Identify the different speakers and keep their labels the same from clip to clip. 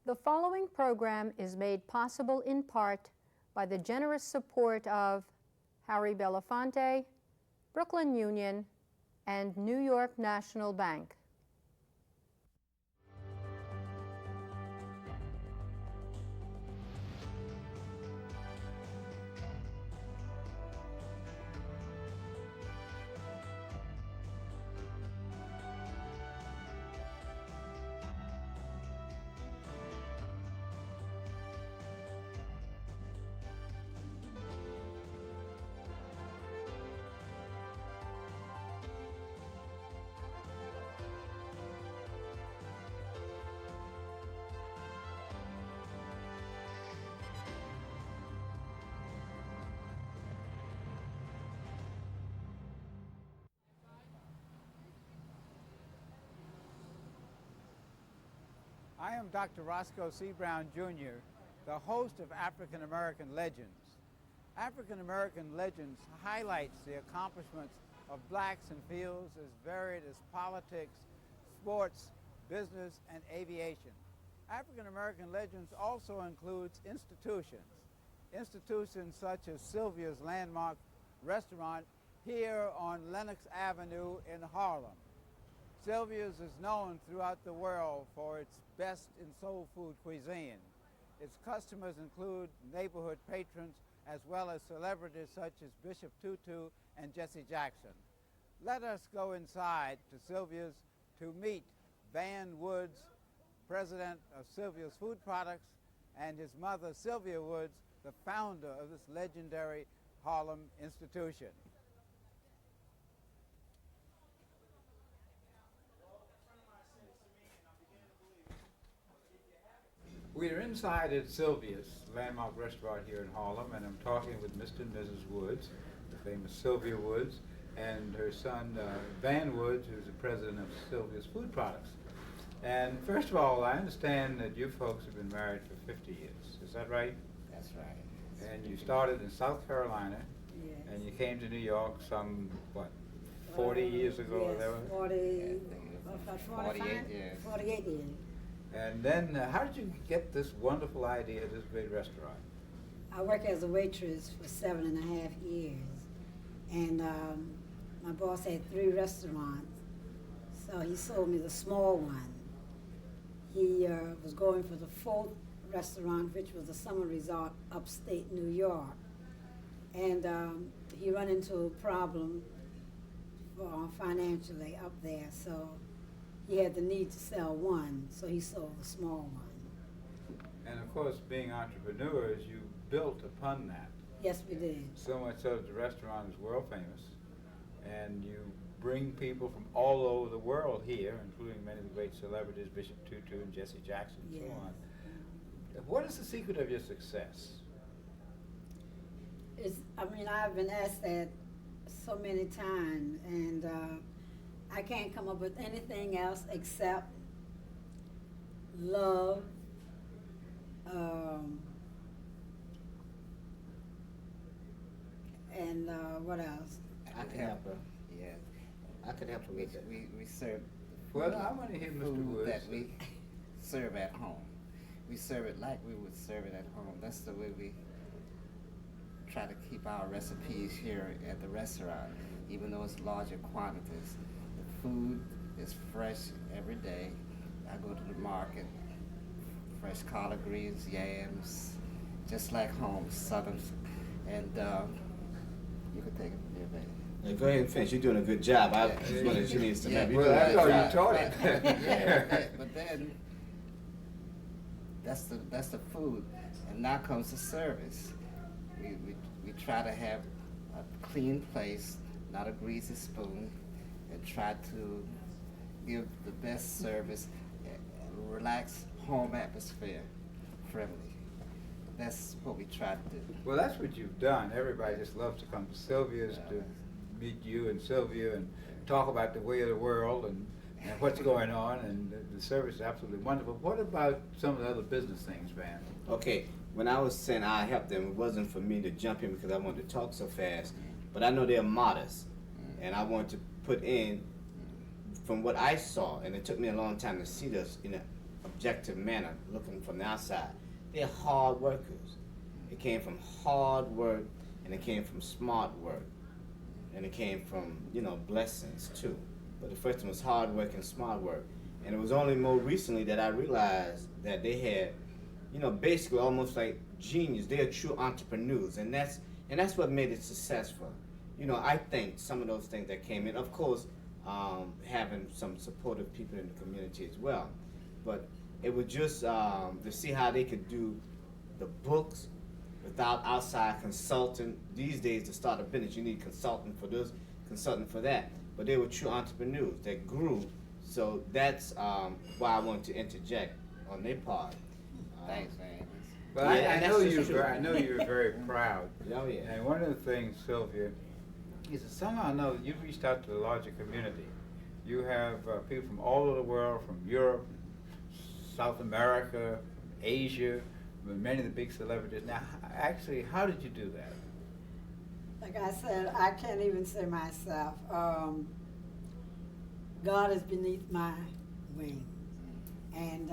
Speaker 1: The following program is made possible in part by the generous support of Harry Belafonte, Brooklyn Union, and New York National Bank.
Speaker 2: I am Dr. Roscoe C. Brown, Jr., the host of African American Legends. African American Legends highlights the accomplishments of blacks in fields as varied as politics, sports, business, and aviation. African American Legends also includes institutions. Institutions such as Sylvia's landmark restaurant here on Lenox Avenue in Harlem. Sylvia's is known throughout the world for its best in soul food cuisine. Its customers include neighborhood patrons as well as celebrities such as Bishop Tutu and Jesse Jackson. Let us go inside to Sylvia's to meet Van Woods, president of Sylvia's Food Products, and his mother, Sylvia Woods, the founder of this legendary Harlem institution. We are inside at Sylvia's landmark restaurant here in Harlem, and I'm talking with Mr. and Mrs. Woods, the famous Sylvia Woods, and her son Van Woods, who's the president of Sylvia's Food Products. And first of all, I understand that you folks have been married for 50 years. Is that right?
Speaker 3: That's right.
Speaker 2: And you started in South Carolina,
Speaker 4: Yes.
Speaker 2: and you came to New York some, what, 40 years ago?
Speaker 4: Yes,
Speaker 2: or whatever?
Speaker 4: 48
Speaker 3: years.
Speaker 4: 48 years.
Speaker 2: And then how did you get this wonderful idea of this great restaurant?
Speaker 4: I worked as a waitress for 7.5 years. And my boss had 3 restaurants, so he sold me the small one. He was going for the 4th restaurant, which was a summer resort upstate New York. And he ran into a problem financially up there, so he had the need to sell one, so he sold the small one.
Speaker 2: And of course, being entrepreneurs, you built upon that.
Speaker 4: Yes, we did.
Speaker 2: So much so that the restaurant is world famous, and you bring people from all over the world here, including many of the great celebrities, Bishop Tutu and Jesse Jackson, and
Speaker 4: Yes.
Speaker 2: so on. What is the secret of your success?
Speaker 4: I've been asked that so many times, and I can't come up with anything else except love, and what else?
Speaker 3: I could help her. Yeah, I could help her. We serve
Speaker 2: Well, I want to hear Mr.
Speaker 3: food
Speaker 2: Woods.
Speaker 3: that we serve at home. We serve it like we would serve it at home. That's the way we try to keep our recipes here at the restaurant, even though it's larger quantities. The food is fresh every day. I go to the market, fresh collard greens, yams, just like home, southern, and you can take it from here, baby.
Speaker 5: Yeah, go ahead and finish. You're doing a good job. I just wanted she needs to know. You're
Speaker 2: well,
Speaker 5: doing a
Speaker 2: that's
Speaker 5: good
Speaker 2: all
Speaker 5: job.
Speaker 2: you taught it.
Speaker 3: Yeah, but then that's the food, and now comes the service. We try to have a clean place, not a greasy spoon, and try to give the best service, a relaxed home atmosphere, friendly. That's what we try to do.
Speaker 2: Well, that's what you've done. Everybody just loves to come to Sylvia's to meet you and Sylvia and talk about the way of the world and what's going on, and the service is absolutely wonderful. What about some of the other business things, Van?
Speaker 5: Okay, when I was saying I helped them, it wasn't for me to jump in because I wanted to talk so fast, but I know they're modest, and I want to put in from what I saw, and it took me a long time to see this, a objective manner, looking from the outside. They're hard workers. It came from hard work, and it came from smart work, and it came from, you know, blessings too. But the first one was hard work and smart work. And it was only more recently that I realized that they had, you know, basically almost like genius. They are true entrepreneurs, and that's what made it successful. You know, I think some of those things that came in, of course, having some supportive people in the community as well. But it was just to see how they could do the books without outside consultant. These days, to start a business, you need consultant for this, consultant for that. But they were true entrepreneurs that grew. So that's why I wanted to interject on their part.
Speaker 3: Thanks, man.
Speaker 2: But
Speaker 5: Yeah,
Speaker 2: I
Speaker 5: that's
Speaker 2: know
Speaker 5: just true.
Speaker 2: I know you're very proud.
Speaker 5: Oh, yeah.
Speaker 2: And one of the things, Sylvia, is that somehow or another you've reached out to the larger community. You have people from all over the world, from Europe, South America, Asia, many of the big celebrities. Now, actually, how did you do that?
Speaker 4: Like I said, I can't even say myself. God is beneath my wings. And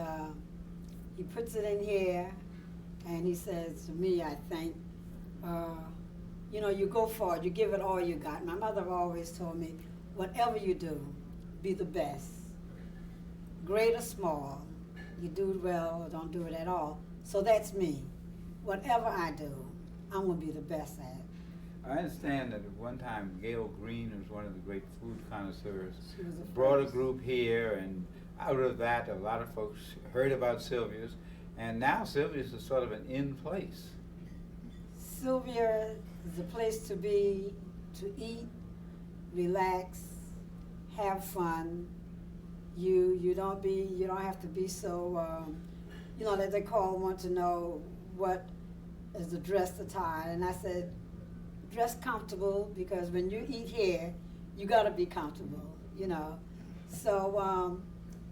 Speaker 4: he puts it in here, and he says to me, I think, you know, you go for it, you give it all you got. My mother always told me, whatever you do, be the best. Great or small, you do it well or don't do it at all. So that's me. Whatever I do, I'm going to be the best at it.
Speaker 2: I understand that at one time Gail Green was one of the great food connoisseurs.
Speaker 4: She was the
Speaker 2: Brought a
Speaker 4: first.
Speaker 2: group here, and out of that, a lot of folks heard about Sylvia's, and now Sylvia's is sort of an in place.
Speaker 4: Sylvia is a place to be, to eat, relax, have fun. You don't have to be so, you know, that they want to know what is the dress attire. And I said, dress comfortable, because when you eat here, you got to be comfortable, you know. So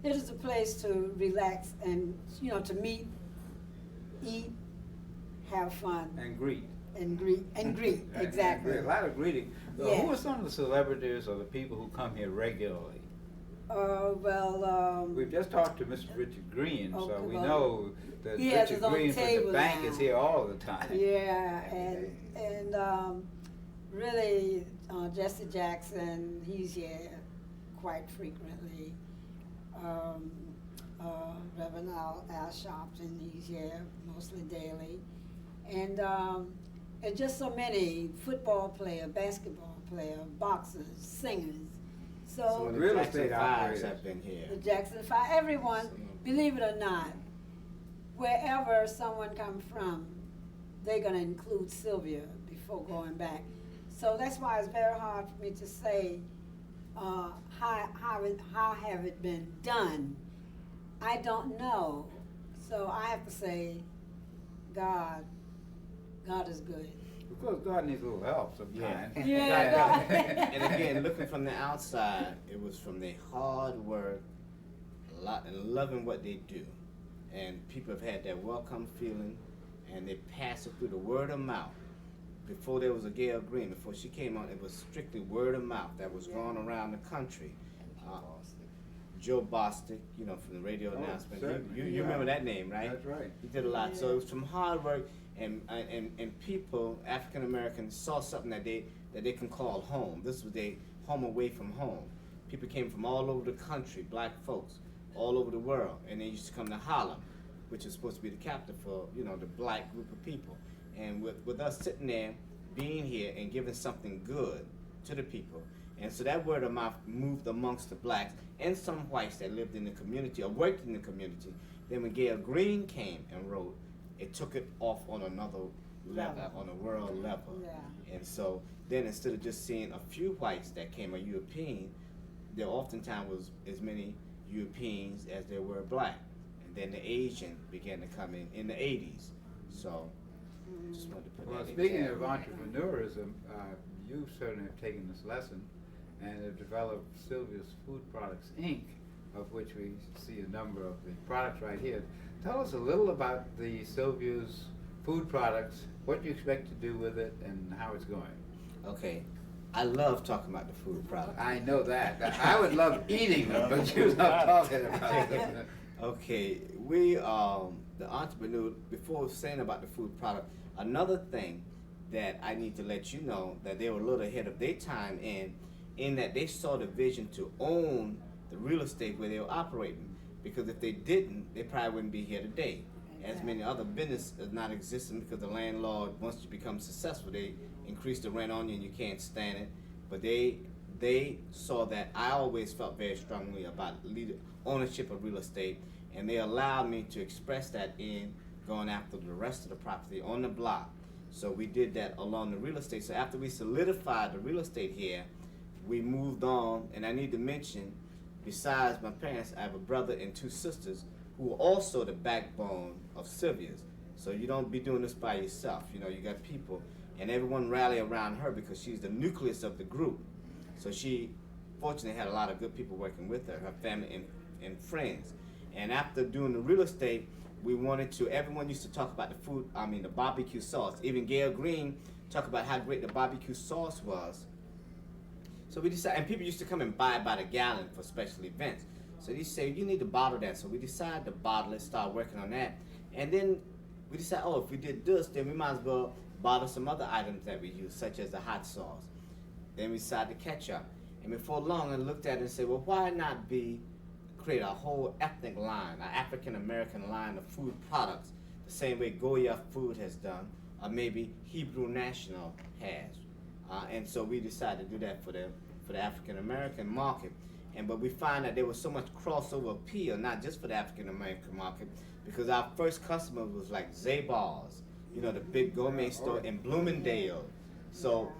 Speaker 4: it is a place to relax and, you know, to meet, eat, have fun.
Speaker 2: And greet.
Speaker 4: And greet, exactly.
Speaker 2: A lot of greeting.
Speaker 4: Yeah.
Speaker 2: Who are some of the celebrities or the people who come here regularly? We've just talked to Mr. Richard Green, so
Speaker 4: Okay,
Speaker 2: we
Speaker 4: well,
Speaker 2: know that
Speaker 4: he has
Speaker 2: Richard
Speaker 4: his own
Speaker 2: Green from the
Speaker 4: table
Speaker 2: bank
Speaker 4: now.
Speaker 2: is here all the time.
Speaker 4: Yeah, and really, Jesse Jackson, he's here quite frequently. Reverend Al Sharpton, he's here mostly daily. And just so many football player, basketball player, boxers, singers. So
Speaker 5: the
Speaker 2: Real
Speaker 5: Jackson
Speaker 2: estate
Speaker 5: Fives
Speaker 2: operators.
Speaker 5: have been here.
Speaker 4: the Jackson Five, everyone, believe it or not, wherever someone comes from, they're going to include Sylvia before going back. So that's why it's very hard for me to say how have it been done. I don't know. So I have to say, God is good.
Speaker 2: Of course, God needs a little help sometimes.
Speaker 4: Yeah.
Speaker 5: And again, looking from the outside, it was from their hard work, and loving what they do. And people have had that welcome feeling, and they pass it through the word of mouth. Before there was a Gail Green, before she came on, it was strictly word of mouth that was going around the country. Joe Bostic, you know, from the radio announcement.
Speaker 2: Certainly.
Speaker 5: You remember that name, right?
Speaker 2: That's right.
Speaker 5: He did a lot. So it was from hard work, and people, African Americans, saw something that they can call home. This was their home away from home. People came from all over the country, black folks, all over the world, and they used to come to Harlem, which is supposed to be the capital for, you know, the black group of people. And with us sitting there, being here and giving something good to the people. And so that word of mouth moved amongst the blacks and some whites that lived in the community or worked in the community. Then when Gail Green came and wrote, it took it off on another level, on a world level.
Speaker 4: Yeah.
Speaker 5: And so then instead of just seeing a few whites that came, a European, there oftentimes was as many Europeans as there were black. And then the Asian began to come in the 80s. So just wanted to put
Speaker 2: Well,
Speaker 5: that in
Speaker 2: speaking
Speaker 5: there.
Speaker 2: of entrepreneurism, you certainly have taken this lesson and have developed Sylvia's Food Products, Inc., of which we see a number of the products right here. Tell us a little about the Sylvia's Food Products, what you expect to do with it, and how it's going.
Speaker 5: Okay. I love talking about the food products.
Speaker 2: I know that. I would love eating them, but you're not talking about them.
Speaker 5: Okay, we the entrepreneur. Before saying about the food product, another thing that I need to let you know that they were a little ahead of their time in that they saw the vision to own the real estate where they were operating. Because if they didn't, they probably wouldn't be here today. As many other businesses not existing because the landlord, once you become successful, they increase the rent on you and you can't stand it. But they saw that I always felt very strongly about ownership of real estate, and they allowed me to express that in going after the rest of the property on the block. So we did that along the real estate. So after we solidified the real estate here, we moved on. And I need to mention, besides my parents, I have a brother and two sisters who are also the backbone of Sylvia's. So you don't be doing this by yourself. You know, you got people, and everyone rally around her because she's the nucleus of the group. So she fortunately had a lot of good people working with her family and friends. And after doing the real estate, everyone used to talk about the food, the barbecue sauce. Even Gail Green talked about how great the barbecue sauce was. So we decided, and people used to come and buy by the gallon for special events. So they said, you need to bottle that. So we decided to bottle it, start working on that. And then we decided, if we did this, then we might as well bottle some other items that we use, such as the hot sauce. Then we decided to ketchup. And before long, I looked at it and said, well, why not create a whole ethnic line, an African-American line of food products, the same way Goya Food has done, or maybe Hebrew National has. And so we decided to do that for the African-American market. But we find that there was so much crossover appeal, not just for the African-American market, because our first customer was like Zabar's, the big gourmet store in Bloomingdale. So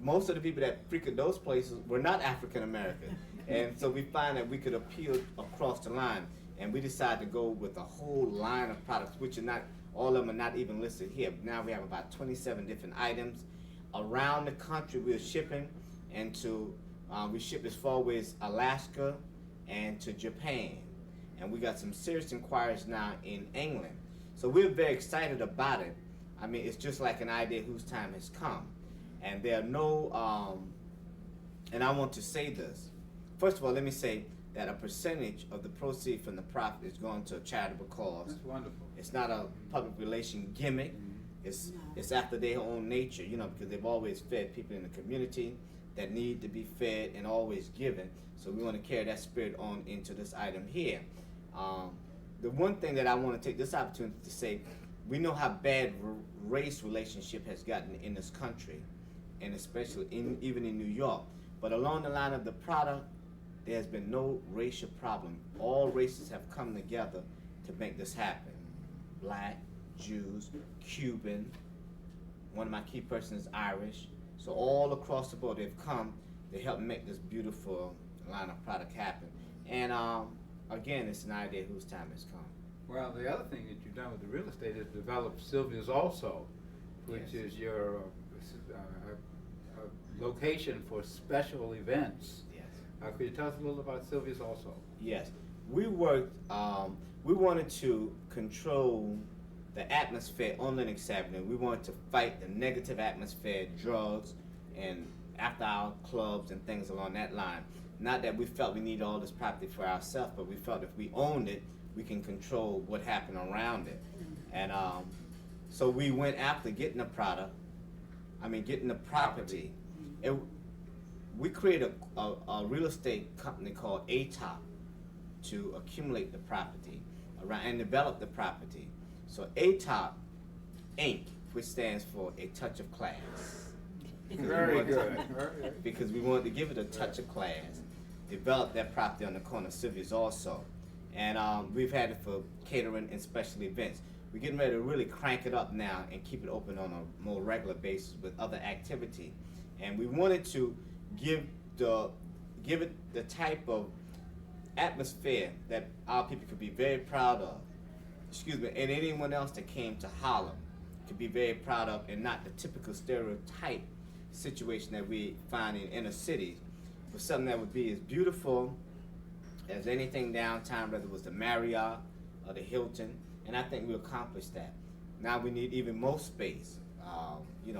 Speaker 5: most of the people that frequent those places were not African-American. And so we find that we could appeal across the line. And we decided to go with a whole line of products, which are not, all of them are not even listed here. Now we have about 27 different items. Around the country we're shipping, and we ship as far away as Alaska and to Japan. And we got some serious inquiries now in England. So we're very excited about it. It's just like an idea whose time has come. And there are no, and I want to say this. First of all, let me say that a percentage of the proceeds from the profit is going to a charitable cause.
Speaker 2: That's wonderful.
Speaker 5: It's not a public relation gimmick. It's after their own nature, because they've always fed people in the community that need to be fed and always given. So we want to carry that spirit on into this item here. The one thing that I want to take this opportunity to say, we know how bad race relationship has gotten in this country, and especially even in New York. But along the line of the product, there has been no racial problem. All races have come together to make this happen. Black, Jews, Cuban, one of my key persons is Irish. So all across the board, they've come to help make this beautiful line of product happen. And again, it's an idea whose time has come.
Speaker 2: Well, the other thing that you've done with the real estate is develop Sylvia's also, which is your location for special events.
Speaker 5: Yes.
Speaker 2: Could you tell us a little about Sylvia's also?
Speaker 5: Yes. We wanted to control the atmosphere on Lenox Avenue. We wanted to fight the negative atmosphere, drugs, and after-hour clubs and things along that line. Not that we felt we needed all this property for ourselves, but we felt if we owned it, we can control what happened around it. And so we went after getting the property. We created a real estate company called ATOP to accumulate the property around and develop the property. So ATOP Inc., which stands for A Touch of Class.
Speaker 2: Very good.
Speaker 5: Because we wanted to give it a touch of class. Develop that property on the corner of Sylvia's also. And we've had it for catering and special events. We're getting ready to really crank it up now and keep it open on a more regular basis with other activity. And we wanted to give it the type of atmosphere that our people could be very proud of. And anyone else that came to Harlem could be very proud of, and not the typical stereotype situation that we find in inner cities, but something that would be as beautiful as anything downtown, whether it was the Marriott or the Hilton, and I think we accomplished that. Now we need even more space,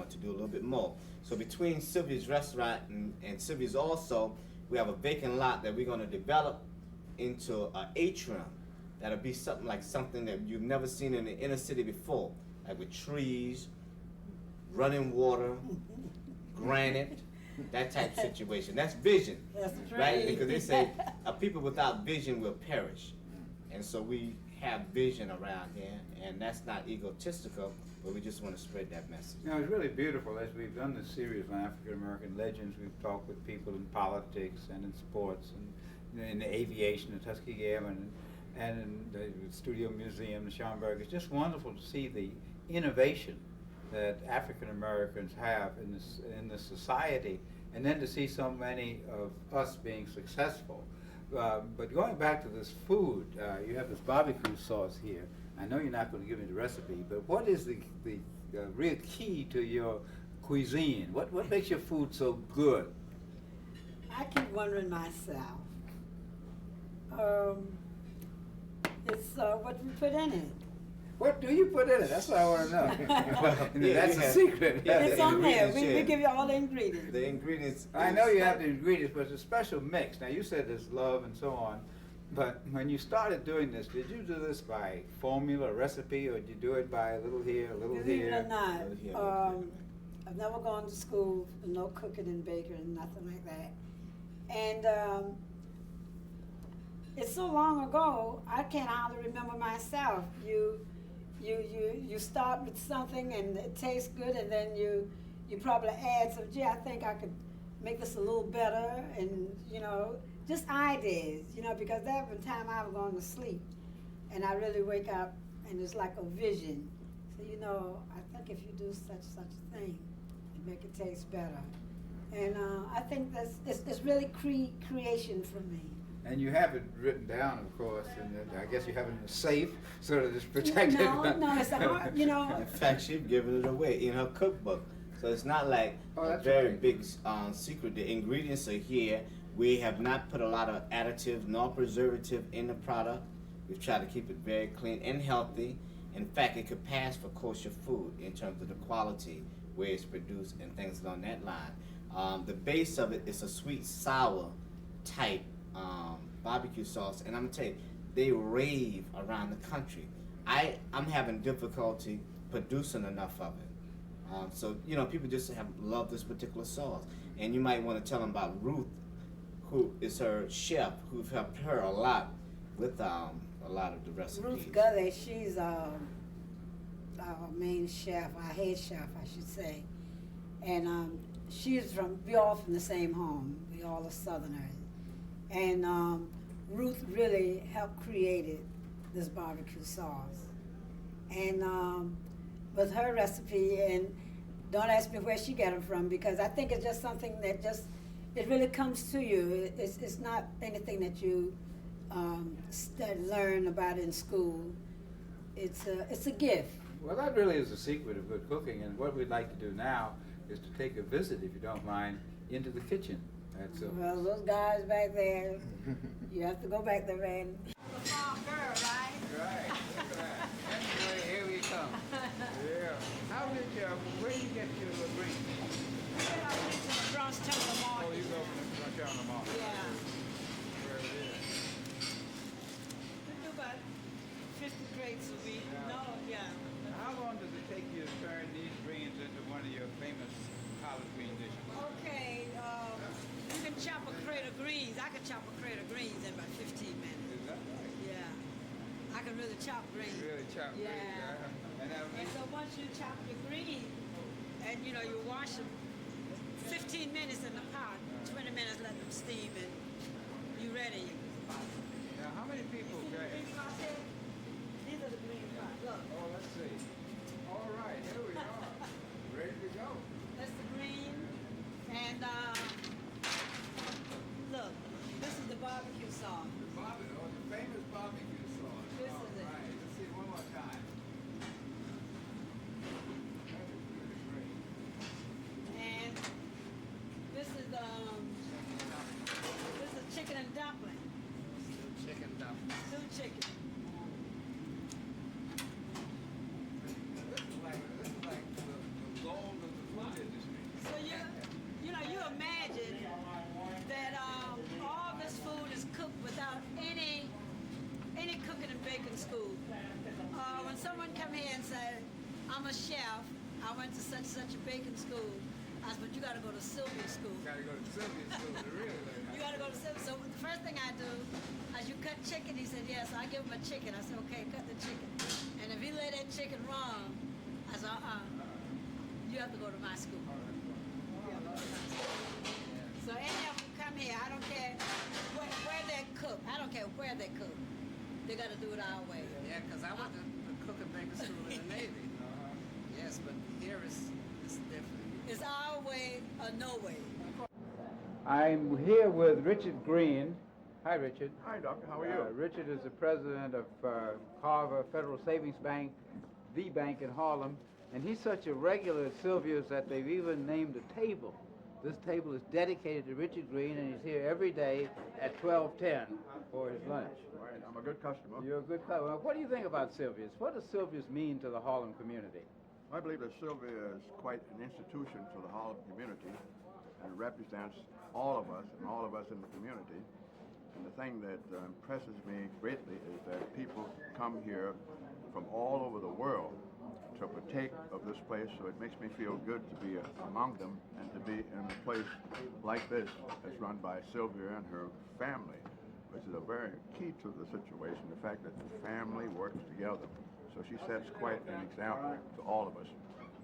Speaker 5: to do a little bit more. So between Sylvia's restaurant and Sylvia's also, we have a vacant lot that we're going to develop into an atrium that'll be something that you've never seen in the inner city before, like with trees, running water, granite, that type of situation. That's vision,
Speaker 4: That's
Speaker 5: right? Because they say a people without vision will perish. And so we have vision around here, and that's not egotistical, but we just want to spread that message.
Speaker 2: Now, it's really beautiful. As we've done this series on African American legends, we've talked with people in politics and in sports and in the aviation, the Tuskegee Airmen, and in the Studio Museum, the Schomburg. It's just wonderful to see the innovation that African Americans have in this society, and then to see so many of us being successful. But going back to this food, you have this barbecue sauce here. I know you're not going to give me the recipe, but what is the real key to your cuisine? What makes your food so good?
Speaker 4: I keep wondering myself. It's what we put in it.
Speaker 2: What do you put in it? That's what I want to know. That's a secret.
Speaker 5: Yeah,
Speaker 4: It's on there.
Speaker 5: ingredients,
Speaker 4: We
Speaker 5: yeah.
Speaker 4: give you all the ingredients.
Speaker 5: The ingredients.
Speaker 2: I know you have the ingredients, but it's a special mix. Now, you said there's love and so on, but when you started doing this, did you do this by formula, recipe, or did you do it by a little here, a little
Speaker 4: Believe it or
Speaker 2: here?
Speaker 4: not,
Speaker 5: Little here, little
Speaker 4: I've never gone to school for no cooking and baking and nothing like that. And it's so long ago, I can't hardly remember myself. You start with something and it tastes good, and then you probably add some, gee, I think I could make this a little better, and just ideas, because there was a time I was going to sleep and I really wake up and it's like a vision. So I think if you do such a thing, you make it taste better. And I think it's really creation for me.
Speaker 2: And you have it written down, of course, and I guess you have it in a safe so that it's protected.
Speaker 4: No, it's a hard,
Speaker 5: In fact, she's giving it away in her cookbook. So it's not like
Speaker 2: Oh,
Speaker 5: a
Speaker 2: that's
Speaker 5: very
Speaker 2: right.
Speaker 5: big secret. The ingredients are here. We have not put a lot of additive nor preservative in the product. We've tried to keep it very clean and healthy. In fact, it could pass for kosher food in terms of the quality, where it's produced, and things along that line. The base of it is a sweet sour type barbecue sauce, and I'm gonna tell you, they rave around the country. I'm having difficulty producing enough of it. So people just have loved this particular sauce, and you might want to tell them about Ruth, who is her chef, who've helped her a lot with a lot of the recipes.
Speaker 4: Ruth Gully, she's our main chef, our head chef, I should say. And we all from the same home. We all are Southerners. And Ruth really helped create this barbecue sauce. And with her recipe, and don't ask me where she got them from, because I think it's just something that it really comes to you. It's not anything that you learn about in school. It's a gift.
Speaker 2: Well, that really is the secret of good cooking, and what we'd like to do now is to take a visit, if you don't mind, into the kitchen.
Speaker 4: Well, those guys back there, you have to go back there, man. The farm girl, right?
Speaker 2: Right, look at that. Anyway, here we come. Yeah. Where did you get your little green?
Speaker 4: I went to the Bronx Terminal Market.
Speaker 2: Oh, you go from the front down the mall.
Speaker 4: Yeah.
Speaker 2: Where it is.
Speaker 4: We do about 50 crates a week.
Speaker 2: Yeah.
Speaker 4: No, yeah.
Speaker 2: How long does it take you to turn these greens into one of your famous collard green dishes?
Speaker 4: Okay, you can chop a crate of greens. I can chop a crate of greens in about 15 minutes.
Speaker 2: Is that right?
Speaker 4: Yeah. I can really chop greens.
Speaker 2: You really chop
Speaker 4: Yeah.
Speaker 2: greens,
Speaker 4: And so once you chop your greens, and you wash them 15 minutes in the pot, 20 minutes let them steam, and you ready.
Speaker 2: Now, how many people
Speaker 4: See the
Speaker 2: came?
Speaker 4: green pots here? These are the green pots. Look,
Speaker 2: Oh, let's see. All right, here we are. Ready to go.
Speaker 4: that's the green. And look, this is the barbecue sauce.
Speaker 2: The famous barbecue sauce.
Speaker 4: This
Speaker 2: All
Speaker 4: is it.
Speaker 2: right, let's see one more time. That is really great.
Speaker 4: And this is chicken and dumpling.
Speaker 3: Chicken dumplings.
Speaker 4: Stewed chicken. and say, I'm a chef. I went to such a baking school. I said, but you got to go to Sylvia School.
Speaker 6: You gotta go to Sylvia's school to really learn.
Speaker 4: You got to go to Sylvia. So the first thing I do, as you cut chicken, he said, yes, I give him a chicken. I said, okay, cut the chicken. And if he lay that chicken wrong, I said, you have to go to my school. You have to go to my school. So any of them come here, I don't care where they cook. I don't care where they cook. They got to do it our way.
Speaker 3: Yeah, because I went to the cook and baker school in the Navy. Yes, but here it's different.
Speaker 4: It's our way or no way.
Speaker 2: I'm here with Richard Green. Hi, Richard.
Speaker 7: Hi, Doctor. How are you?
Speaker 2: Richard is the president of Carver Federal Savings Bank, the bank in Harlem, and he's such a regular at Sylvia's that they've even named a table. This table is dedicated to Richard Green, and he's here every day at 12:10 for his lunch.
Speaker 7: Right. I'm a good customer.
Speaker 2: You're a good customer. What do you think about Sylvia's? What does Sylvia's mean to the Harlem community?
Speaker 7: I believe that Sylvia is quite an institution to the Harlem community, and it represents all of us and all of us in the community. And the thing that impresses me greatly is that people come here from all over the world to partake of this place, so it makes me feel good to be among them and to be in a place like this that's run by Sylvia and her family, which is a very key to the situation, the fact that the family works together. So she sets quite an example to all of us.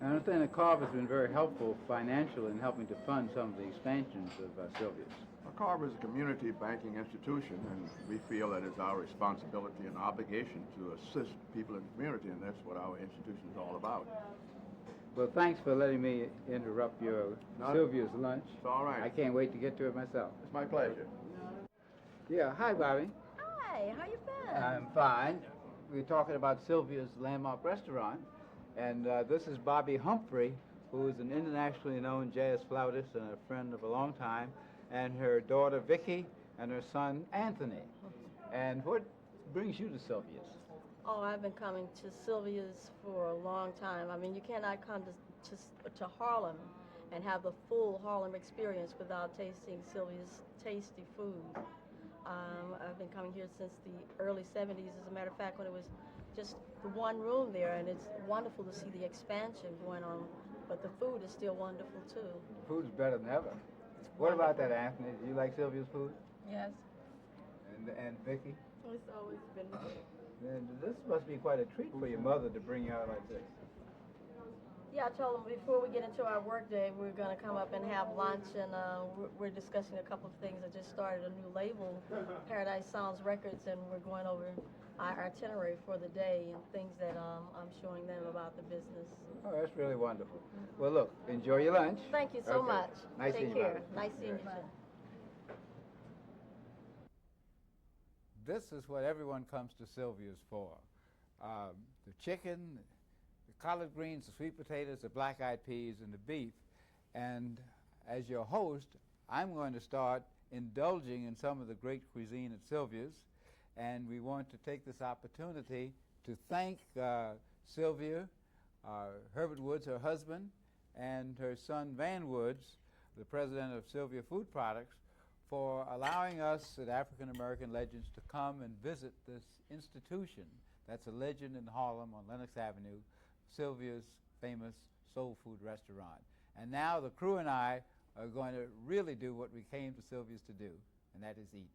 Speaker 2: I understand that Carver's been very helpful financially in helping to fund some of the expansions of Sylvia's.
Speaker 7: Carver is a community banking institution, and we feel that it's our responsibility and obligation to assist people in the community, and that's what our institution is all about.
Speaker 2: Well, thanks for letting me interrupt your Sylvia's lunch.
Speaker 7: It's all right.
Speaker 2: I can't wait to get to it myself.
Speaker 7: It's my pleasure.
Speaker 2: Yeah, hi, Bobby.
Speaker 8: Hi, how you been?
Speaker 2: I'm fine. We're talking about Sylvia's landmark restaurant, and this is Bobby Humphrey, who is an internationally known jazz flautist and a friend of a long time, and her daughter Vicky and her son Anthony. And what brings you to Sylvia's?
Speaker 8: Oh, I've been coming to Sylvia's for a long time. I mean, you cannot come to Harlem and have the full Harlem experience without tasting Sylvia's tasty food. I've been coming here since the early 70s, as a matter of fact, when it was just the one room there, and it's wonderful to see the expansion going on, but the food is still wonderful too.
Speaker 2: The food's better than ever. What about that, Anthony? Do you like Sylvia's food?
Speaker 8: Yes.
Speaker 2: And Vicky?
Speaker 8: It's always been good.
Speaker 2: And this must be quite a treat for your mother to bring you out like this.
Speaker 8: Yeah, I told them before we get into our work day, we're going to come up and have lunch, and we're discussing a couple of things. I just started a new label, Paradise Sounds Records, and we're going over our itinerary for the day and things that I'm showing them about the business.
Speaker 2: Oh, that's really wonderful. Well, look, enjoy your lunch.
Speaker 8: Thank you so much.
Speaker 2: Nice
Speaker 8: Take
Speaker 2: seeing you,
Speaker 8: care.
Speaker 2: Bobby.
Speaker 8: Nice seeing you, too.
Speaker 2: This is what everyone comes to Sylvia's for. The chicken, the collard greens, the sweet potatoes, the black-eyed peas, and the beef. And as your host, I'm going to start indulging in some of the great cuisine at Sylvia's. And we want to take this opportunity to thank Sylvia, Herbert Woods, her husband, and her son Van Woods, the president of Sylvia Food Products, for allowing us at African American Legends to come and visit this institution that's a legend in Harlem on Lenox Avenue, Sylvia's famous soul food restaurant. And now the crew and I are going to really do what we came to Sylvia's to do, and that is eat.